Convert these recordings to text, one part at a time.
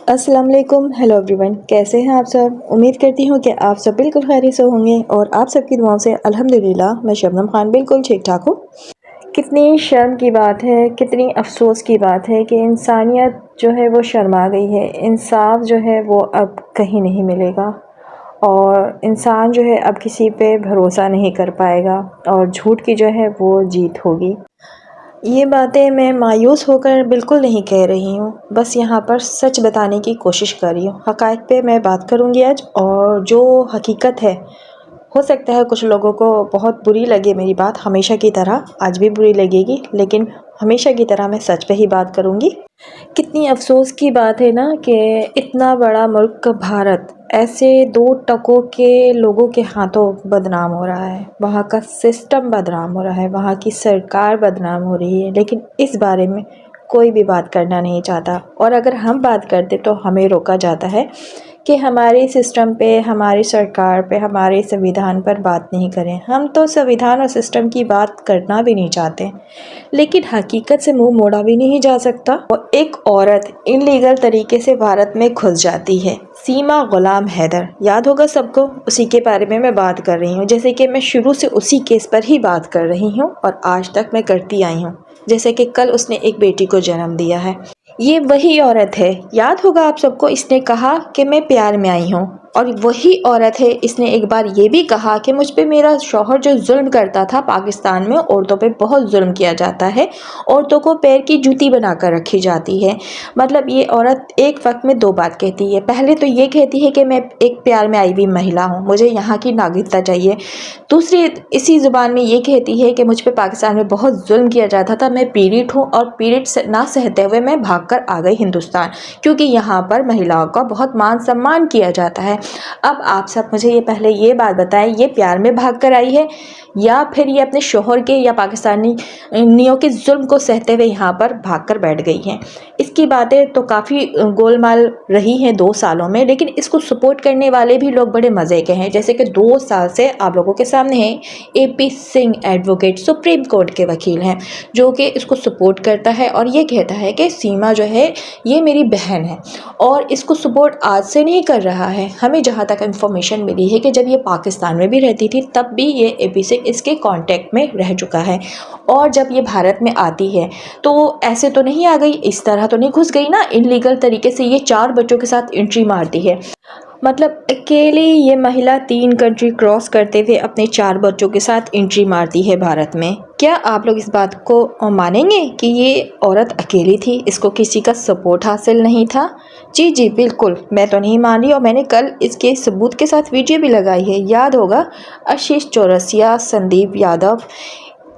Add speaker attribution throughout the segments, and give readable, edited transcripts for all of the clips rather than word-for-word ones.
Speaker 1: अस्सलाम वालेकुम। Hello everyone, कैसे हैं आप सब। उम्मीद करती हूँ कि आप सब बिल्कुल खैरियत से होंगे और आप सबकी दुआओं से अल्हम्दुलिल्लाह मैं शबनम खान बिल्कुल ठीक ठाक हूँ। कितनी शर्म की बात है, कितनी अफसोस की बात है कि इंसानियत जो है वो शर्मा गई है। इंसाफ जो है वो अब कहीं नहीं मिलेगा और इंसान जो है अब किसी पे भरोसा नहीं कर पाएगा और झूठ की जो है वो जीत होगी। ये बातें मैं मायूस होकर बिल्कुल नहीं कह रही हूँ, बस यहाँ पर सच बताने की कोशिश कर रही हूँ। हक़ाइक़ पे मैं बात करूँगी आज, और जो हकीकत है, हो सकता है कुछ लोगों को बहुत बुरी लगे मेरी बात, हमेशा की तरह आज भी बुरी लगेगी, लेकिन हमेशा की तरह मैं सच पे ही बात करूँगी। कितनी अफ़सोस की बात है ना कि इतना बड़ा मुल्क भारत ऐसे दो टकों के लोगों के हाथों बदनाम हो रहा है। वहाँ का सिस्टम बदनाम हो रहा है, वहाँ की सरकार बदनाम हो रही है, लेकिन इस बारे में कोई भी बात करना नहीं चाहता। और अगर हम बात करते तो हमें रोका जाता है कि हमारे सिस्टम पे, हमारी सरकार पे, हमारे संविधान पर बात नहीं करें। हम तो संविधान और सिस्टम की बात करना भी नहीं चाहते, लेकिन हकीकत से मुंह मोड़ा भी नहीं जा सकता। और एक औरत इनलीगल तरीके से भारत में घुस जाती है, सीमा गुलाम हैदर, याद होगा सबको, उसी के बारे में मैं बात कर रही हूँ। जैसे कि मैं शुरू से उसी केस पर ही बात कर रही हूँ और आज तक मैं करती आई हूँ। जैसे कि कल उसने एक बेटी को जन्म दिया है। ये वही औरत है, याद होगा आप सबको, इसने कहा कि मैं प्यार में आई हूँ। और वही औरत है, इसने एक बार ये भी कहा कि मुझ पे मेरा शौहर जो जुल्म करता था, पाकिस्तान में औरतों पे बहुत जुल्म किया जाता है, औरतों को पैर की जूती बनाकर रखी जाती है। मतलब ये औरत एक वक्त में दो बात कहती है। पहले तो ये कहती है कि मैं एक प्यार में आई हुई महिला हूँ, मुझे यहाँ की नागरिकता चाहिए। दूसरी इसी ज़ुबान में ये कहती है कि मुझ पे पाकिस्तान में बहुत जुल्म किया जाता था, मैं पीड़ित हूँ और पीड़ित ना सहते हुए मैं भागकर आ गई हिंदुस्तान, क्योंकि यहाँ पर महिलाओं का बहुत मान सम्मान किया जाता है। अब आप सब मुझे ये पहले ये बात बताएं, ये प्यार में भाग कर आई है या फिर ये अपने शोहर के या पाकिस्तानी नियों के जुल्म को सहते हुए यहाँ पर भागकर बैठ गई हैं। इसकी बातें तो काफ़ी गोलमाल रही हैं 2 सालों में, लेकिन इसको सपोर्ट करने वाले भी लोग बड़े मज़े के हैं। जैसे कि 2 साल से आप लोगों के सामने हैं AP Singh advocate, supreme court के वकील हैं, जो कि इसको सपोर्ट करता है और ये कहता है कि सीमा जो है ये मेरी बहन है और इसको सपोर्ट आज से नहीं कर रहा है। हमें जहाँ तक इन्फॉर्मेशन मिली है कि जब ये पाकिस्तान में भी रहती थी तब भी ये AP सिंह इसके कांटेक्ट में रह चुका है, और जब ये भारत में आती है तो ऐसे तो नहीं आ गई, इस तरह तो नहीं घुस गई ना इनलीगल तरीके से। ये 4 बच्चों के साथ एंट्री मारती है, मतलब अकेली ये महिला 3 कंट्री क्रॉस करते हुए अपने 4 बच्चों के साथ एंट्री मारती है भारत में। क्या आप लोग इस बात को मानेंगे कि ये औरत अकेली थी, इसको किसी का सपोर्ट हासिल नहीं था? जी जी बिल्कुल, मैं तो नहीं मान रही, और मैंने कल इसके सबूत के साथ वीडियो भी लगाई है। याद होगा, आशीष चौरसिया, संदीप यादव,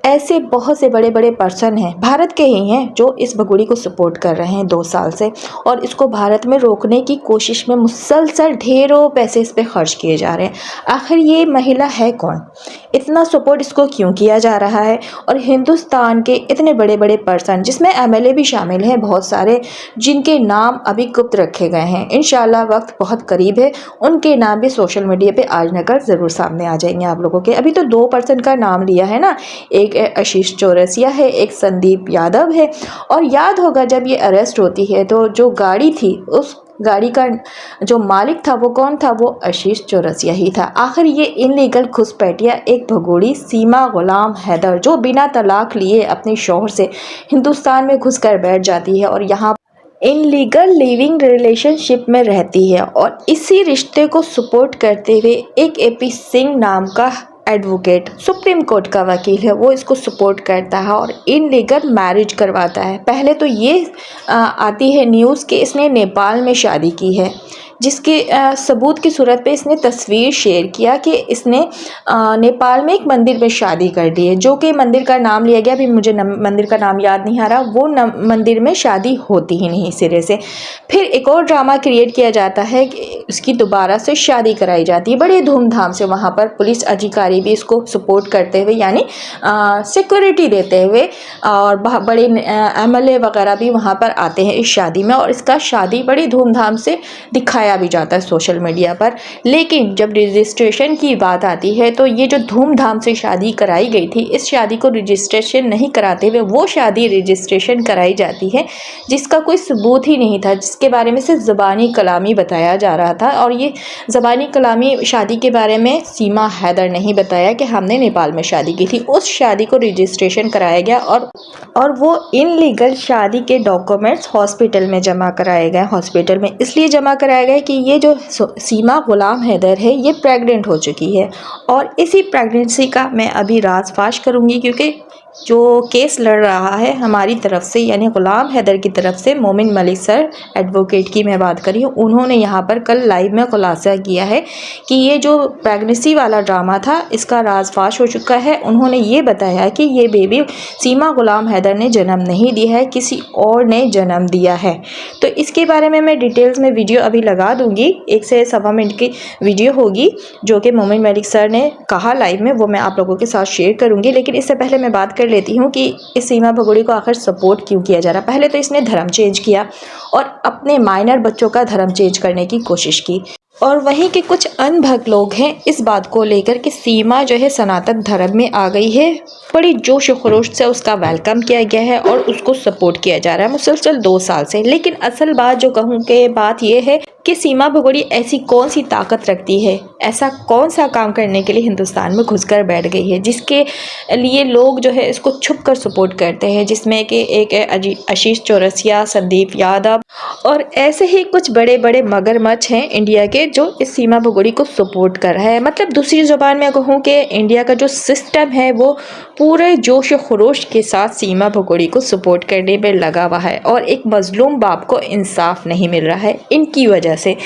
Speaker 1: ऐसे बहुत से बड़े बड़े पर्सन हैं, भारत के ही हैं, जो इस भगोड़ी को सपोर्ट कर रहे हैं 2 साल से, और इसको भारत में रोकने की कोशिश में मुसलसल ढेरों पैसे इस पे खर्च किए जा रहे हैं। आखिर ये महिला है कौन? इतना सपोर्ट इसको क्यों किया जा रहा है? और हिंदुस्तान के इतने बड़े बड़े पर्सन, जिसमें MLA भी शामिल हैं बहुत सारे, जिनके नाम अभी गुप्त रखे गए हैं, इंशाल्लाह वक्त बहुत करीब है, उनके नाम भी सोशल मीडिया पे आज नगर ज़रूर सामने आ जाएंगे आप लोगों के। अभी तो 2 पर्सन का नाम लिया है ना, एक आशीष चौरसिया है, एक संदीप यादव है। और याद होगा जब ये अरेस्ट होती है तो जो गाड़ी थी, उस गाड़ी का जो मालिक था वो कौन था? वो आशीष चौरसिया ही था। आखिर ये इनलीगल घुसपैठिया एक भगोड़ी सीमा गुलाम हैदर, जो बिना तलाक लिए अपने शौहर से हिंदुस्तान में घुसकर बैठ जाती है और यहाँ इनलीगल लिविंग रिलेशनशिप में रहती है, और इसी रिश्ते को सपोर्ट करते हुए एक AP सिंह नाम का एडवोकेट, सुप्रीम कोर्ट का वकील है, वो इसको सपोर्ट करता है और इनलीगल मैरिज करवाता है। पहले तो ये आती है न्यूज़ कि इसने नेपाल में शादी की है, जिसके सबूत की सूरत पे इसने तस्वीर शेयर किया कि इसने नेपाल में एक मंदिर में शादी कर ली है, जो कि मंदिर का नाम लिया गया, अभी मुझे मंदिर का नाम याद नहीं आ रहा। वो मंदिर में शादी होती ही नहीं सिरे से। फिर एक और ड्रामा क्रिएट किया जाता है कि उसकी दोबारा से शादी कराई जाती है बड़े धूमधाम से। वहाँ पर पुलिस अधिकारी भी इसको सपोर्ट करते हुए, यानी सिक्योरिटी देते हुए, और बड़े MLA वगैरह भी वहाँ पर आते हैं इस शादी में, और इसका शादी बड़ी धूमधाम से दिखाया दिखाया भी जाता है सोशल मीडिया पर। लेकिन जब रजिस्ट्रेशन की बात आती है तो ये जो धूमधाम से शादी कराई गई थी, इस शादी को रजिस्ट्रेशन नहीं कराते हुए वो शादी रजिस्ट्रेशन कराई जाती है जिसका कोई सबूत ही नहीं था, जिसके बारे में सिर्फ ज़बानी कलामी बताया जा रहा था। और ये ज़बानी कलामी शादी के बारे में सीमा हैदर नहीं बताया कि हमने नेपाल में शादी की थी। उस शादी को रजिस्ट्रेशन कराया गया और वो इनलीगल शादी के डॉक्यूमेंट्स हॉस्पिटल में जमा कराए गए। हॉस्पिटल में इसलिए जमा कराया गया कि ये जो सीमा गुलाम हैदर है ये प्रेग्नेंट हो चुकी है, और इसी प्रेगनेंसी का मैं अभी राज फाश करूँगी, क्योंकि जो केस लड़ रहा है हमारी तरफ से यानी ग़ुलाम हैदर की तरफ से, मोमिन मलिक सर एडवोकेट की मैं बात करी हूँ, उन्होंने यहाँ पर कल लाइव में खुलासा किया है कि ये जो प्रेगनेंसी वाला ड्रामा था इसका राजफाश हो चुका है। उन्होंने ये बताया कि ये बेबी सीमा ग़ुलाम हैदर ने जन्म नहीं दिया है, किसी और ने जन्म दिया है। तो इसके बारे में मैं डिटेल्स में वीडियो अभी लगा दूँगी, 1 से सवा मिनट की वीडियो होगी जो कि मोमिन मलिक सर ने कहा लाइव में, वो मैं आप लोगों के साथ शेयर करूँगी। लेकिन इससे पहले मैं बात कर लेती हूँ कि इस सीमा भगोड़ी को आखिर सपोर्ट क्यों किया जा रहा है। पहले तो इसने धर्म चेंज किया और अपने माइनर बच्चों का धर्म चेंज करने की कोशिश की, और वहीं के कुछ अनभक्त लोग हैं इस बात को लेकर कि सीमा जो है सनातन धर्म में आ गई है। बड़ी जोश व खरोश से उसका वेलकम किया गया है और उसको सपोर्ट किया जा रहा है मुसलसल 2 साल से। लेकिन असल बात जो कहूँ कि बात यह है कि सीमा भगोड़ी ऐसी कौन सी ताकत रखती है, ऐसा कौन सा काम करने के लिए हिंदुस्तान में घुसकर बैठ गई है जिसके लिए लोग जो है इसको छुप कर सपोर्ट करते हैं, जिसमें कि एक है आशीष चौरसिया, संदीप यादव और ऐसे ही कुछ बड़े बड़े मगरमच्छ हैं इंडिया के जो इस सीमा भगोड़ी को सपोर्ट कर रहा है। मतलब दूसरी ज़ुबान में कहूँ कि इंडिया का जो सिस्टम है वो पूरे जोश खरोश के साथ सीमा भगोड़ी को सपोर्ट करने में लगा हुआ है, और एक मजलूम बाप को इंसाफ नहीं मिल रहा है इनकी वजह से।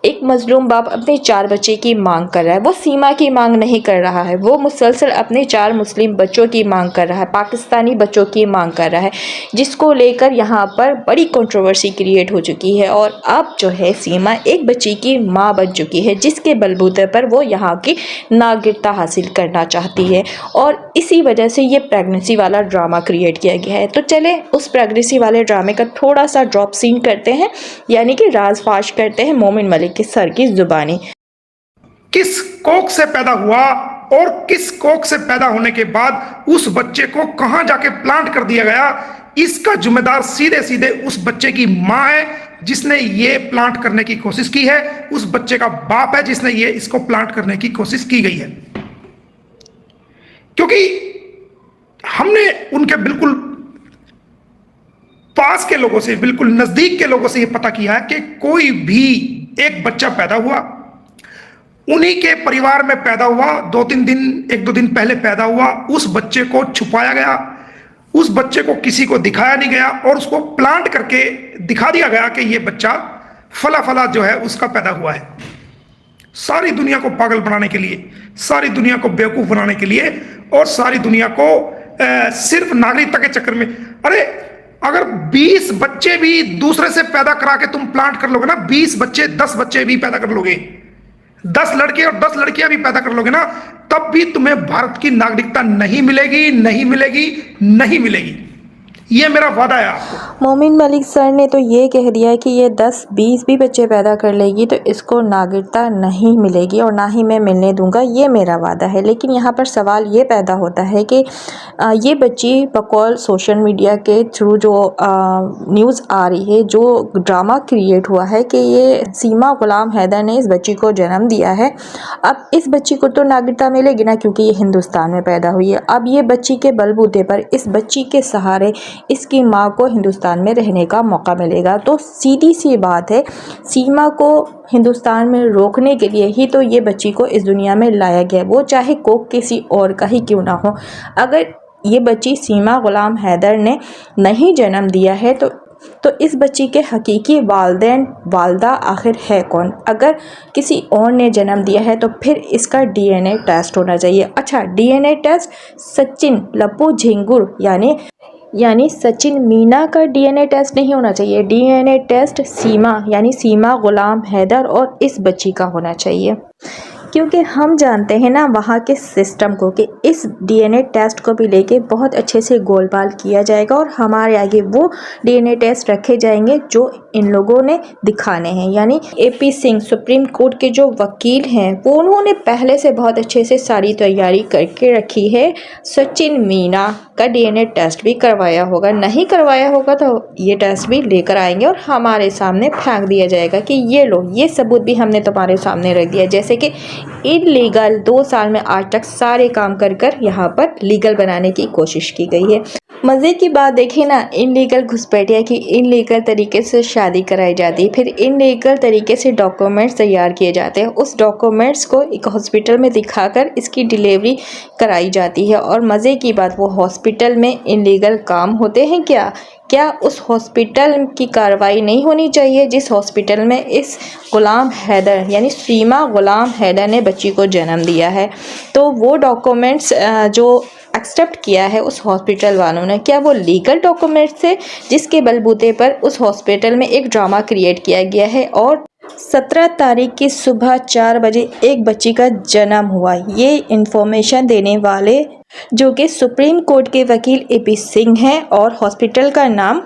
Speaker 1: एक मजलूम बाप अपने 4 बच्चे की मांग कर रहा है, वो सीमा की मांग नहीं कर रहा है, वो मुसलसल अपने 4 मुस्लिम बच्चों की मांग कर रहा है, पाकिस्तानी बच्चों की मांग कर रहा है, जिसको लेकर यहाँ पर बड़ी कंट्रोवर्सी क्रिएट हो चुकी है। और अब जो है सीमा एक बच्ची की माँ बन चुकी है, जिसके बलबूते पर वो यहाँ की नागरिकता हासिल करना चाहती है, और इसी वजह से ये प्रेगनेंसी वाला ड्रामा क्रिएट किया गया है। तो चले उस प्रेगनेंसी वाले ड्रामे का थोड़ा सा ड्रॉप सीन करते हैं, यानी कि राजफाश करते हैं मोमिन मलिक के सर की जुबानी।
Speaker 2: किस कोख से पैदा हुआ और किस कोख से पैदा होने के बाद उस बच्चे को कहां जाके प्लांट कर दिया गया, इसका जिम्मेदार सीधे सीधे उस बच्चे की मां है जिसने ये प्लांट करने की कोशिश की है, उस बच्चे का बाप है जिसने ये इसको प्लांट करने की कोशिश की गई है। क्योंकि हमने उनके बिल्कुल पास के लोगों से, बिल्कुल नजदीक के लोगों से यह पता किया है कि कोई भी एक बच्चा पैदा हुआ, उन्हीं के परिवार में पैदा हुआ, 2-3 दिन 1-2 दिन पहले पैदा हुआ, उस बच्चे को छुपाया गया, उस बच्चे को किसी को दिखाया नहीं गया और उसको प्लांट करके दिखा दिया गया कि ये बच्चा फला फला जो है उसका पैदा हुआ है। सारी दुनिया को पागल बनाने के लिए, सारी दुनिया को बेवकूफ बनाने के लिए और सारी दुनिया को सिर्फ नागरिकता के चक्कर में। अरे अगर 20 बच्चे भी दूसरे से पैदा करा के तुम प्लांट कर लोगे ना, 20 बच्चे 10 बच्चे भी पैदा कर लोगे, 10 लड़के और 10 लड़कियां भी पैदा कर लोगे ना, तब भी तुम्हें भारत की नागरिकता नहीं मिलेगी, नहीं मिलेगी, नहीं मिलेगी। ये मेरा वादा है आपको।
Speaker 1: मोमिन मलिक सर ने तो ये कह दिया है कि ये 10-20 भी बच्चे पैदा कर लेगी तो इसको नागरिकता नहीं मिलेगी और ना ही मैं मिलने दूंगा, ये मेरा वादा है। लेकिन यहाँ पर सवाल ये पैदा होता है कि ये बच्ची बकौल सोशल मीडिया के थ्रू जो न्यूज़ आ रही है, जो ड्रामा क्रिएट हुआ है कि ये सीमा ग़ुलाम हैदर ने इस बच्ची को जन्म दिया है। अब इस बच्ची को तो नागरिकता मिलेगी ना, क्योंकि ये हिंदुस्तान में पैदा हुई है। अब ये बच्ची के बलबूते पर, इस बच्ची के सहारे इसकी माँ को हिंदुस्तान में रहने का मौका मिलेगा। तो सीधी सी बात है, सीमा को हिंदुस्तान में रोकने के लिए ही तो ये बच्ची को इस दुनिया में लाया गया, वो चाहे कोख किसी और का ही क्यों ना हो। अगर ये बच्ची सीमा ग़ुलाम हैदर ने नहीं जन्म दिया है तो इस बच्ची के हकीकी वालिदैन वालदा आखिर है कौन? अगर किसी और ने जन्म दिया है तो फिर इसका DNA टेस्ट होना चाहिए। अच्छा, DNA टेस्ट सचिन लप्पू झिंगुर यानी सचिन मीना का DNA टेस्ट नहीं होना चाहिए। DNA टेस्ट सीमा यानी सीमा ग़ुलाम हैदर और इस बच्ची का होना चाहिए। क्योंकि हम जानते हैं ना वहाँ के सिस्टम को कि इस डीएनए टेस्ट को भी लेके बहुत अच्छे से गोलमाल किया जाएगा और हमारे आगे वो डीएनए टेस्ट रखे जाएंगे जो इन लोगों ने दिखाने हैं। यानी एपी सिंह सुप्रीम कोर्ट के जो वकील हैं वो उन्होंने पहले से बहुत अच्छे से सारी तैयारी करके रखी है। सचिन मीना का डीएनए टेस्ट भी करवाया होगा, नहीं करवाया होगा तो ये टेस्ट भी लेकर आएंगे और हमारे सामने फेंक दिया जाएगा कि ये लो, ये सबूत भी हमने तुम्हारे सामने रख दिया। जैसे कि इलीगल 2 साल में आज तक सारे काम कर यहाँ पर लीगल बनाने की कोशिश की गई है। मज़े की बात देखिए ना, इनलीगल घुसपैठिया की इनलीगल तरीके से शादी कराई जाती है, फिर इनलीगल तरीके से डॉक्यूमेंट्स तैयार किए जाते हैं, उस डॉक्यूमेंट्स को एक हॉस्पिटल में दिखाकर इसकी डिलीवरी कराई जाती है। और मज़े की बात, वो हॉस्पिटल में इनलीगल काम होते हैं क्या उस हॉस्पिटल की कार्रवाई नहीं होनी चाहिए जिस हॉस्पिटल में इस गुलाम हैदर यानी सीमा गुलाम हैदर ने बच्ची को जन्म दिया है? तो वो डॉक्यूमेंट्स जो एक्सेप्ट किया है उस हॉस्पिटल वालों ने, क्या वो लीगल डॉक्यूमेंट्स थे जिसके बलबूते पर उस हॉस्पिटल में एक ड्रामा क्रिएट किया गया है और 17 तारीख की सुबह 4 बजे एक बच्ची का जन्म हुआ? ये इन्फॉर्मेशन देने वाले जो कि सुप्रीम कोर्ट के वकील एपी सिंह हैं और हॉस्पिटल का नाम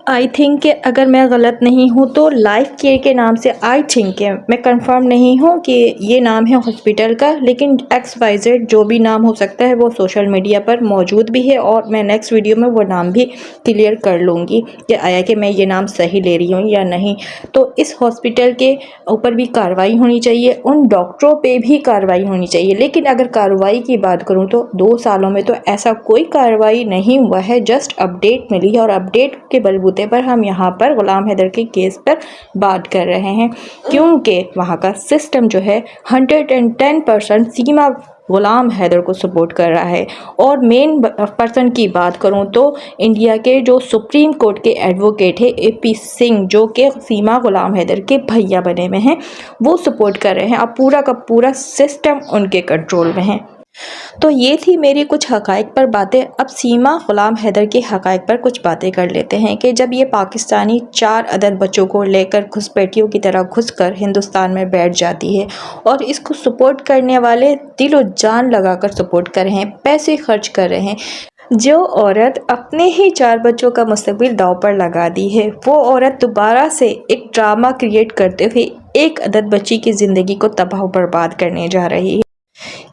Speaker 1: आई थिंक कि अगर मैं गलत नहीं हूँ तो लाइफ केयर के नाम से, आई थिंक है, मैं कंफर्म नहीं हूँ कि ये नाम है हॉस्पिटल का, लेकिन XYZ जो भी नाम हो सकता है वो सोशल मीडिया पर मौजूद भी है और मैं नेक्स्ट वीडियो में वो नाम भी क्लियर कर लूँगी कि आया कि मैं ये नाम सही ले रही हूँ या नहीं। तो इस हॉस्पिटल के ऊपर भी कार्रवाई होनी चाहिए, उन डॉक्टरों पर भी कार्रवाई होनी चाहिए। लेकिन अगर कार्रवाई की बात करूँ तो 2 सालों में तो ऐसा कोई कार्रवाई नहीं हुआ है, जस्ट अपडेट मिली है और अपडेट के बलबूते पर हम यहाँ पर गुलाम हैदर के केस पर बात कर रहे हैं, क्योंकि वहाँ का सिस्टम जो है 110% सीमा गुलाम हैदर को सपोर्ट कर रहा है। और मेन पर्सन की बात करूं तो इंडिया के जो सुप्रीम कोर्ट के एडवोकेट है एपी सिंह, जो कि सीमा गुलाम हैदर के भैया बने हुए हैं, वो सपोर्ट कर रहे हैं। अब पूरा का पूरा सिस्टम उनके कंट्रोल में है। तो ये थी मेरी कुछ हक़ाइक़ पर बातें। अब सीमा गुलाम हैदर के हक़ाइक़ पर कुछ बातें कर लेते हैं कि जब ये पाकिस्तानी 4 अदद बच्चों को लेकर घुसपैठियों की तरह घुसकर हिंदुस्तान में बैठ जाती है और इसको सपोर्ट करने वाले दिल और जान लगाकर सपोर्ट कर रहे हैं, पैसे खर्च कर रहे हैं। जो औरत अपने ही 4 बच्चों का मुस्तकबिल दांव पर लगा दी है, वो औरत दोबारा से एक ड्रामा क्रिएट करते हुए एक अदद बच्ची की ज़िंदगी को तबाह बर्बाद करने जा रही है।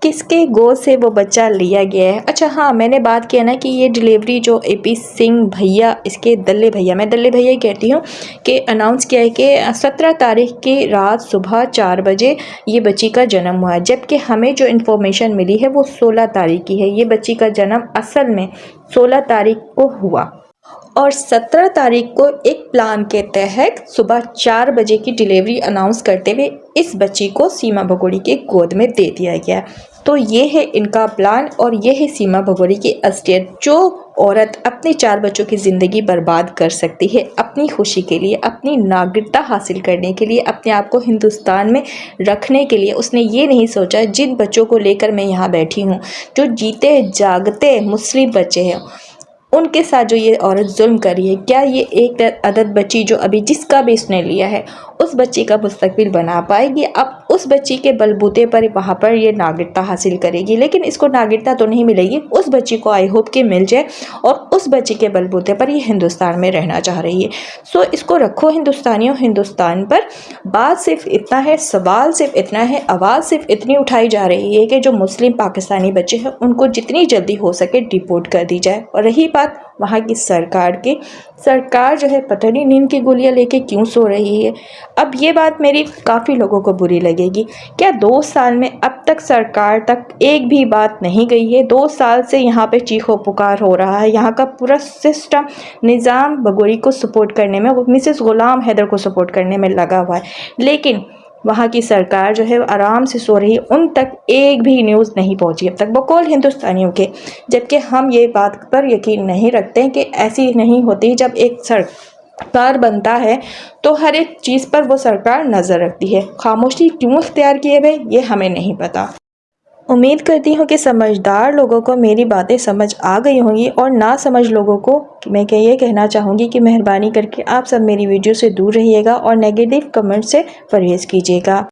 Speaker 1: किसके गोद से वो बच्चा लिया गया है? अच्छा हाँ, मैंने बात किया ना कि ये डिलीवरी जो एपी सिंह भैया, इसके दल्ले भैया, मैं दल्ले भैया ही कहती हूँ, कि अनाउंस किया है कि 17 तारीख की रात सुबह 4 बजे ये बच्ची का जन्म हुआ है, जबकि हमें जो इन्फॉर्मेशन मिली है वो 16 तारीख की है। ये बच्ची का जन्म असल में 16 तारीख को हुआ और 17 तारीख को एक प्लान के तहत सुबह 4 बजे की डिलीवरी अनाउंस करते हुए इस बच्ची को सीमा भगोड़ी के गोद में दे दिया गया। तो ये है इनका प्लान और ये है सीमा भगोड़ी की असलियत। जो औरत अपने 4 बच्चों की ज़िंदगी बर्बाद कर सकती है अपनी खुशी के लिए, अपनी नागरिकता हासिल करने के लिए, अपने आप को हिंदुस्तान में रखने के लिए, उसने ये नहीं सोचा जिन बच्चों को लेकर मैं यहाँ बैठी हूँ, जो जीते जागते मुस्लिम बच्चे हैं, उनके साथ जो ये औरत जुल्म कर रही है, क्या ये एक अदद बच्ची जो अभी जिसका भी इसने लिया है उस बच्ची का मुस्तकबिल बना पाएगी? अब उस बच्ची के बलबूते पर वहाँ पर ये नागरिकता हासिल करेगी, लेकिन इसको नागरिकता तो नहीं मिलेगी। उस बच्ची को आई होप कि मिल जाए और उस बच्ची के बलबूते पर ये हिंदुस्तान में रहना चाह रही है। सो इसको रखो हिंदुस्तानियों, हिंदुस्तान पर। बात सिर्फ इतना है, सवाल सिर्फ इतना है, आवाज़ सिर्फ इतनी उठाई जा रही है कि जो मुस्लिम पाकिस्तानी बच्चे हैं उनको जितनी जल्दी हो सके डिपोर्ट कर दी जाए। और रही बात वहाँ की सरकार की, सरकार जो है पता नहीं नींद की गोलियां लेके क्यों सो रही है। अब ये बात मेरी काफ़ी लोगों को बुरी लगेगी। क्या 2 साल में अब तक सरकार तक एक भी बात नहीं गई है? 2 साल से यहाँ पे चीखो पुकार हो रहा है। यहाँ का पूरा सिस्टम निज़ाम भगोड़ी को सपोर्ट करने में, मिसेस गुलाम हैदर को सपोर्ट करने में लगा हुआ है, लेकिन वहाँ की सरकार जो है आराम से सो रही है। उन तक एक भी न्यूज़ नहीं पहुँची अब तक, बकौल हिंदुस्तानियों के। जबकि हम ये बात पर यकीन नहीं रखते हैं कि ऐसी नहीं होती। जब एक सरकार बनता है तो हर एक चीज़ पर वो सरकार नज़र रखती है। खामोशी क्यों इख्तियार किए हुए ये हमें नहीं पता। उम्मीद करती हूँ कि समझदार लोगों को मेरी बातें समझ आ गई होंगी और ना समझ लोगों को मैं ये कहना चाहूँगी कि मेहरबानी करके आप सब मेरी वीडियो से दूर रहिएगा और नेगेटिव कमेंट से परहेज़ कीजिएगा।